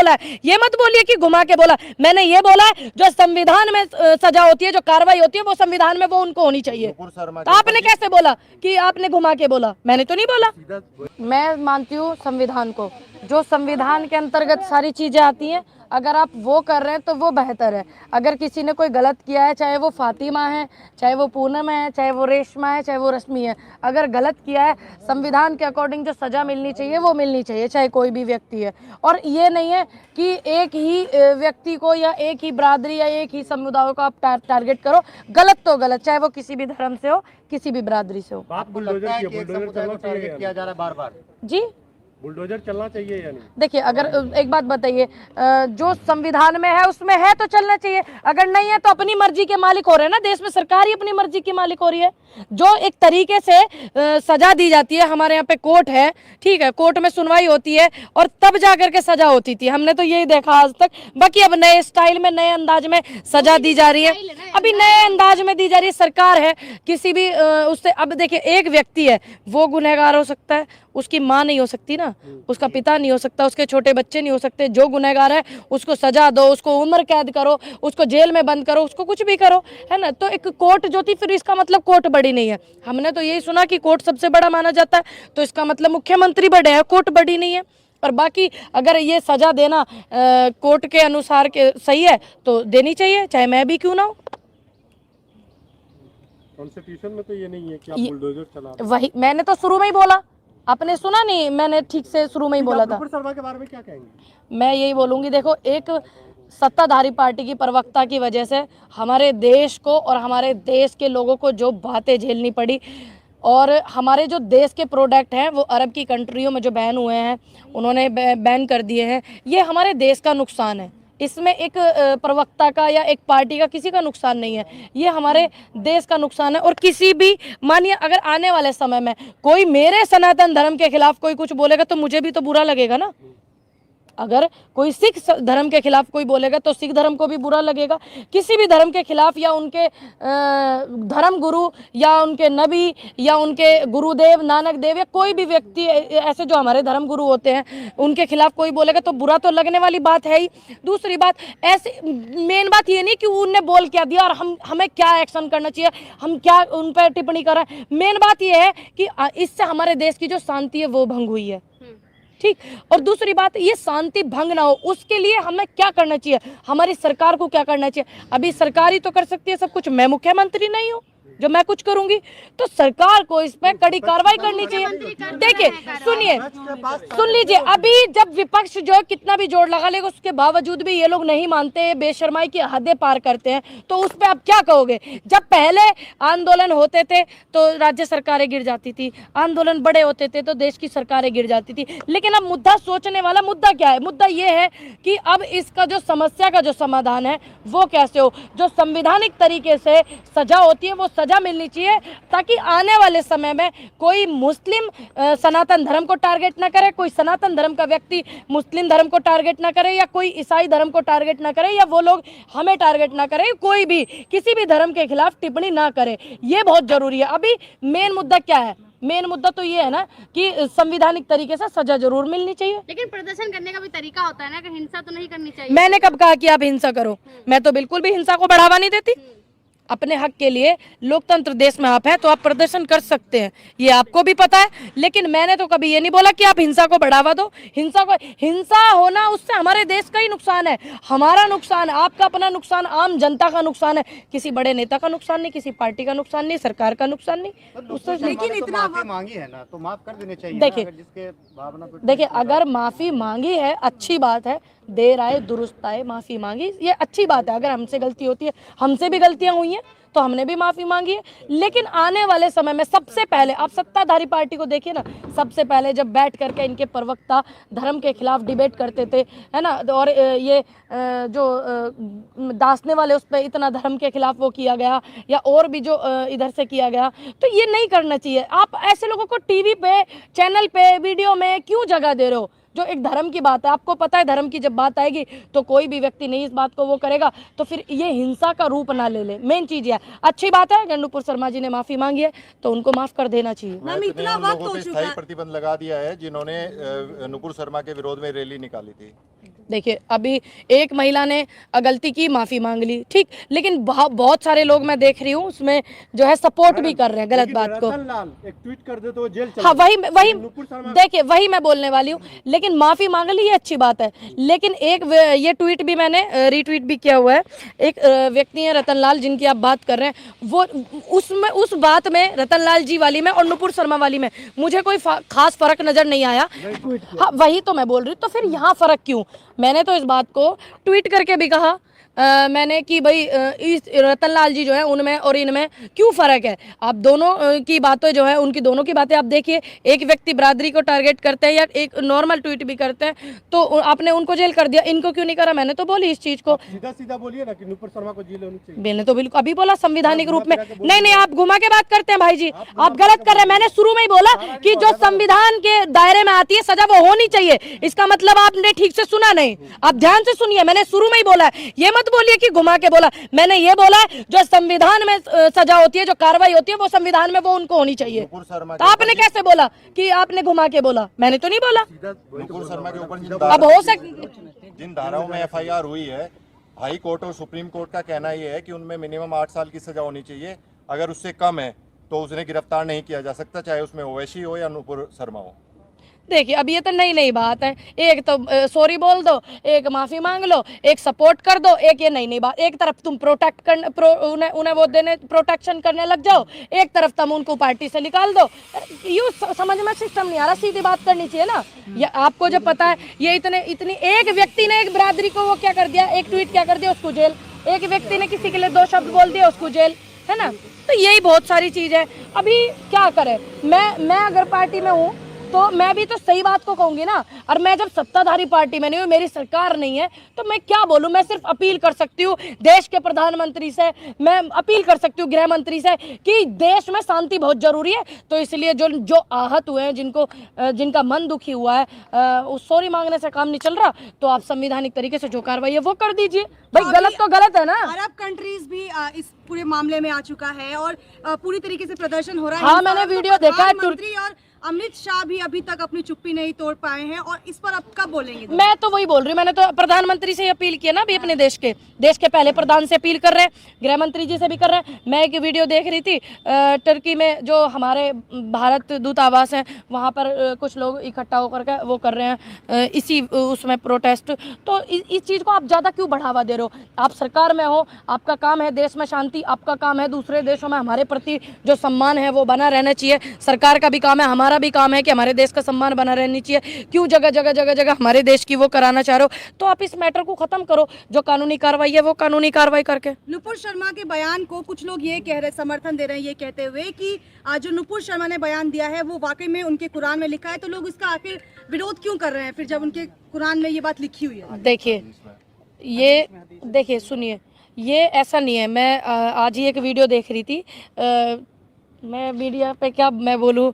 बोला है, ये मत बोलिए कि घुमा के बोला। मैंने ये बोला है जो संविधान में सजा होती है, जो कार्रवाई होती है वो संविधान में वो उनको होनी चाहिए। तो आपने कैसे बोला कि आपने घुमा के बोला? मैंने तो नहीं बोला। मैं मानती हूँ संविधान को, जो संविधान के अंतर्गत सारी चीजें आती हैं, अगर आप वो कर रहे हैं तो वो बेहतर है। अगर किसी ने कोई गलत किया है, चाहे वो फातिमा है, चाहे वो पूनम है, चाहे वो रेशमा है, चाहे वो रश्मि है, अगर गलत किया है, संविधान के अकॉर्डिंग जो सजा मिलनी चाहिए वो मिलनी चाहिए, चाहे कोई भी व्यक्ति है। और ये नहीं है कि एक ही व्यक्ति को या एक ही बरादरी या एक ही समुदाय को आप टारगेट करो। गलत तो गलत, चाहे वो किसी भी धर्म से हो, किसी भी बरादरी से हो। आपको लगता है कि एक समुदाय को टारगेट किया जा रहा है बार बार? जी, बुलडोजर चलना चाहिए या नहीं? देखिए, अगर एक बात बताइए, जो संविधान में है उसमें है तो चलना चाहिए, अगर नहीं है तो अपनी मर्जी के मालिक हो रहे हैं ना। देश में सरकार ही अपनी मर्जी की मालिक हो रही है। जो एक तरीके से सजा दी जाती है, हमारे यहाँ पे कोर्ट है, ठीक है, कोर्ट में सुनवाई होती है और तब जाकर के सजा होती थी। हमने तो यही देखा आज तक। बाकी अब नए स्टाइल में, नए अंदाज में सजा दी जा रही है, अभी नए अंदाज में दी जा रही है। सरकार है, किसी भी उससे, अब देखिए एक व्यक्ति है वो गुनहगार हो सकता है, उसकी माँ नहीं हो सकती ना, उसका पिता नहीं हो सकता, उसके छोटे बच्चे नहीं हो सकते। जो गुनहगार है उसको सजा दो, उसको उम्र कैद करो, उसको जेल में बंद करो, उसको कुछ भी करो, है ना। तो एक कोर्ट जो थी, फिर इसका मतलब कोर्ट बड़ी नहीं है। हमने तो यही सुना कि कोर्ट सबसे बड़ा माना जाता है, तो इसका मतलब मुख्यमंत्री बड़े हैं, कोर्ट बड़ी नहीं है। और बाकी अगर ये सजा देना कोर्ट के अनुसार के सही है तो देनी चाहिए, चाहे मैं भी क्यों ना हो। कॉन्स्टिट्यूशन में तो ये नहीं है कि आप बुलडोजर चला रहे हैं। वही मैंने तो शुरू में ही बोला, आपने सुना नहीं? मैंने ठीक से शुरू में ही बोला था। नुपुर शर्मा के बारे में क्या कहेंगे? मैं यही बोलूंगी, देखो, एक सत्ताधारी पार्टी की प्रवक्ता की वजह से हमारे देश को और हमारे देश के लोगों को जो बातें झेलनी पड़ी, और हमारे जो देश के प्रोडक्ट हैं वो अरब की कंट्रियों में जो बैन हुए हैं, उन्होंने बैन कर दिए हैं, ये हमारे देश का नुकसान है। इसमें एक प्रवक्ता का या एक पार्टी का किसी का नुकसान नहीं है, ये हमारे देश का नुकसान है। और किसी भी, मानिए अगर आने वाले समय में कोई मेरे सनातन धर्म के खिलाफ कोई कुछ बोलेगा तो मुझे भी तो बुरा लगेगा ना। अगर कोई सिख धर्म के खिलाफ कोई बोलेगा तो सिख धर्म को भी बुरा लगेगा। किसी भी धर्म के खिलाफ, या उनके धर्म गुरु या उनके नबी या उनके गुरुदेव नानक देव या कोई भी व्यक्ति ऐसे जो हमारे धर्म गुरु होते हैं, उनके खिलाफ कोई बोलेगा तो बुरा तो लगने वाली बात है ही। दूसरी बात, ऐसे मेन बात ये नहीं कि उनने बोल क्या दिया और हमें क्या एक्शन करना चाहिए, हम क्या उन पर टिप्पणी कर रहे हैं। मेन बात यह है कि इससे हमारे देश की जो शांति है वो भंग हुई है, ठीक। और दूसरी बात, ये शांति भंग ना हो उसके लिए हमें क्या करना चाहिए, हमारी सरकार को क्या करना चाहिए। अभी सरकार ही तो कर सकती है सब कुछ, मैं मुख्यमंत्री नहीं हूँ जो मैं कुछ करूंगी, तो सरकार को इस पे कड़ी कार्रवाई करनी चाहिए। देखिए, सुनिए, सुन लीजिए, अभी जब विपक्ष जो कितना भी जोर लगा लेगा, उसके बावजूद भी ये लोग नहीं मानते, बेशर्माई की हदें पार करते हैं, तो उस पे आप क्या कहोगे। जब पहले आंदोलन होते थे तो राज्य सरकारें गिर जाती थी, आंदोलन बड़े होते थे तो देश की सरकारें गिर जाती थी। लेकिन अब मुद्दा सोचने वाला मुद्दा क्या है, मुद्दा ये है कि अब इसका जो समस्या का जो समाधान है वो कैसे हो। जो संवैधानिक तरीके से सजा होती है वो सजा मिलनी चाहिए, ताकि आने वाले समय में कोई मुस्लिम सनातन धर्म को टारगेट ना करे, कोई सनातन धर्म का व्यक्ति मुस्लिम धर्म को टारगेट ना करे, या कोई ईसाई धर्म को टारगेट ना करे, या वो लोग हमें टारगेट ना करे, कोई भी किसी भी धर्म के खिलाफ टिप्पणी ना करे। ये बहुत जरूरी है। अभी मेन मुद्दा क्या है, मेन मुद्दा तो ये है ना कि संवैधानिक तरीके से सजा जरूर मिलनी चाहिए। लेकिन प्रदर्शन करने का भी तरीका होता है ना, कि हिंसा तो नहीं करनी चाहिए। मैंने कब कहा कि आप हिंसा करो? मैं तो बिल्कुल भी हिंसा को बढ़ावा नहीं देती। अपने हक के लिए, लोकतंत्र देश में आप हैं तो आप प्रदर्शन कर सकते हैं, ये आपको भी पता है। लेकिन मैंने तो कभी ये नहीं बोला कि आप हिंसा को बढ़ावा दो। हिंसा होना, उससे हमारे देश का ही नुकसान है, हमारा नुकसान, आपका अपना नुकसान, आम जनता का नुकसान है। किसी बड़े नेता का नुकसान नहीं, किसी पार्टी का नुकसान नहीं, सरकार का नुकसान नहीं। उससे लेकिन इतना मांगी है ना, तो माफ कर देने चाहिए। देखिए, अगर माफी मांगी है, अच्छी बात है, देर आए दुरुस्त आए, माफी मांगी, ये अच्छी बात है। अगर हमसे गलती होती है, हमसे भी गलतियां हुई हैं तो हमने भी माफी मांगी है। लेकिन आने वाले समय में सबसे पहले आप सत्ताधारी पार्टी को देखिए ना, सबसे पहले जब बैठ करके इनके प्रवक्ता धर्म के खिलाफ डिबेट करते थे, है ना, और ये जो दासने वाले, उस पर इतना धर्म के खिलाफ वो किया गया, या और भी जो इधर से किया गया, तो ये नहीं करना चाहिए। आप ऐसे लोगों को टीवी पे, चैनल पे, वीडियो में क्यों जगह दे रहे हो? जो एक धर्म की बात है, आपको पता है धर्म की जब बात आएगी तो कोई भी व्यक्ति नहीं इस बात को वो करेगा, तो फिर ये हिंसा का रूप ना ले ले। मेन चीज है, अच्छी बात है अगर नुपुर शर्मा जी ने माफी मांगी है तो उनको माफ कर देना चाहिए। इतना वक्त हो चुका है, प्रतिबंध लगा दिया है जिन्होंने नुपुर शर्मा के विरोध में रैली निकाली थी। देखिए अभी एक महिला ने गलती की, माफी मांग ली, ठीक, लेकिन बहुत सारे लोग मैं देख रही हूँ उसमें जो है सपोर्ट भी कर रहे हैं गलत बात को। रतन लाल एक ट्वीट कर दे तो वो जेल हाँ, वही नुपुर शर्मा देखिए वही मैं बोलने वाली हूँ, लेकिन माफी मांग ली ये अच्छी बात है, लेकिन एक ये ट्वीट भी मैंने रीट्वीट भी किया हुआ है। एक व्यक्ति है रतन लाल जिनकी आप बात कर रहे हैं, वो उसमें उस बात में रतन लाल जी वाली में और नुपुर शर्मा वाली में मुझे कोई खास फर्क नजर नहीं आया। हाँ, वही तो मैं बोल रही हूँ, तो फिर यहाँ फर्क क्यों? मैंने तो इस बात को ट्वीट करके भी कहा मैंने कि भाई इस रतन लाल जी जो है उनमें और इनमें क्यों फ़र्क है। आप दोनों की बातें जो है उनकी दोनों की बातें आप देखिए, एक व्यक्ति बरादरी को टारगेट करते हैं या एक नॉर्मल ट्वीट भी करते हैं, तो आपने उनको जेल कर दिया, इनको क्यों नहीं करा? मैंने तो बोली इस चीज़ को, सीधा सीधा बोलिए ना कि नुपुर शर्मा को जेल होनी चाहिए। मैंने तो बिल्कुल अभी बोला संविधानिक रूप में। नहीं, आप घुमा के बात करते हैं भाई जी, आप गलत कर रहे हैं। मैंने शुरू में ही बोला कि जो संविधान के दायरे में आती है सजा वो होनी चाहिए, इसका मतलब आपने ठीक से सुना नहीं, आप ध्यान से सुनिए। मैंने शुरू में ही बोला है, ये मत बोलिए कि घुमा के बोला। मैंने ये बोला है जो संविधान में सजा होती है, जो कार्रवाई होती है वो संविधान में वो उनको होनी चाहिए। तो आपने कैसे बोला कि आपने घुमा के बोला? मैंने तो नहीं बोला। नुपुर शर्मा के ऊपर अब हो जिन धाराओं में एफआईआर हुई है, हाई कोर्ट और सुप्रीम कोर्ट का कहना यह है कि उनमें मिनिमम 8 साल की सजा होनी चाहिए। अगर उससे कम है तो उसे गिरफ्तार नहीं किया जा सकता, चाहे उसमें ओवैसी हो या नुपुर शर्मा हो। देखिए अब ये तो नई बात है, एक तो सॉरी बोल दो, एक माफी मांग लो, एक सपोर्ट कर दो, एक ये नई बात। एक तरफ तुम उन्हें वो देने प्रोटेक्शन करने लग जाओ, एक तरफ तुम उनको पार्टी से निकाल दो। यू समझ में सिस्टम नहीं आ रहा, सीधी बात करनी चाहिए ना। ये आपको जब पता है ये इतनी एक व्यक्ति ने एक बरादरी को वो क्या कर दिया, एक ट्वीट क्या कर दिया, उसको जेल। एक व्यक्ति ने किसी के लिए 2 शब्द बोल दिया, उसको जेल, है ना। तो यही बहुत सारी चीज है। अभी क्या करें, मैं अगर पार्टी में हूँ तो मैं भी तो सही बात को कहूंगी ना। और मैं जब सत्ताधारी पार्टी में नहीं हूँ, मेरी सरकार नहीं है, तो मैं क्या बोलूं? मैं सिर्फ अपील कर सकती हूँ देश के प्रधानमंत्री से, मैं अपील कर सकती हूँ गृह मंत्री से कि देश में शांति बहुत जरूरी है। तो इसलिए जो आहत हुए हैं, जिनका मन दुखी हुआ है, सॉरी मांगने से काम नहीं चल रहा, तो आप संवैधानिक तरीके से जो कार्रवाई है वो कर दीजिए। भाई गलत तो गलत है ना। अरब कंट्रीज भी इस पूरे मामले में आ चुका है और पूरी तरीके से प्रदर्शन हो रहा है। हाँ, मैंने वीडियो देखा है। प्रधानमंत्री और अमित शाह भी अभी तक अपनी चुप्पी नहीं तोड़ पाए हैं, और इस पर अब कब बोलेंगे? मैं तो वही बोल रही हूँ, मैंने तो प्रधानमंत्री से अपील की है ना अभी, अपने देश के पहले प्रधान से अपील कर रहे हैं, गृह मंत्री जी से भी कर रहे हैं। मैं एक वीडियो देख रही थी, टर्की में जो हमारे भारत दूतावास है वहाँ पर कुछ लोग इकट्ठा होकर के वो कर रहे हैं इसी उसमें प्रोटेस्ट। तो इस चीज़ को आप ज़्यादा क्यों बढ़ावा दे रहे हो? आप सरकार में हो, आपका काम है देश में शांति, आपका काम है दूसरे देशों में हमारे प्रति जो सम्मान है वो बना रहना चाहिए। सरकार का भी काम है, हमारा भी काम है कि हमारे देश का सम्मान बना रहनी चाहिए। क्यों जगह जगह हमारे देश की वो कराना चाह रहे हो? तो आप इस मैटर को खत्म करो, जो कानूनी कार्रवाई है वो कानूनी कार्रवाई करके। नुपुर शर्मा के बयान को कुछ लोग ये कह रहे, समर्थन दे रहे हैं ये कहते हुए कि जो नुपुर शर्मा ने बयान दिया है वो वाकई में उनके कुरान में लिखा है, तो लोग इसका आखिर विरोध क्यों कर रहे हैं फिर, जब उनके कुरान में ये बात लिखी हुई है? देखिए सुनिए, ये ऐसा नहीं है। मैं आज ही एक वीडियो देख रही थी, मैं मीडिया पे क्या मैं बोलूँ,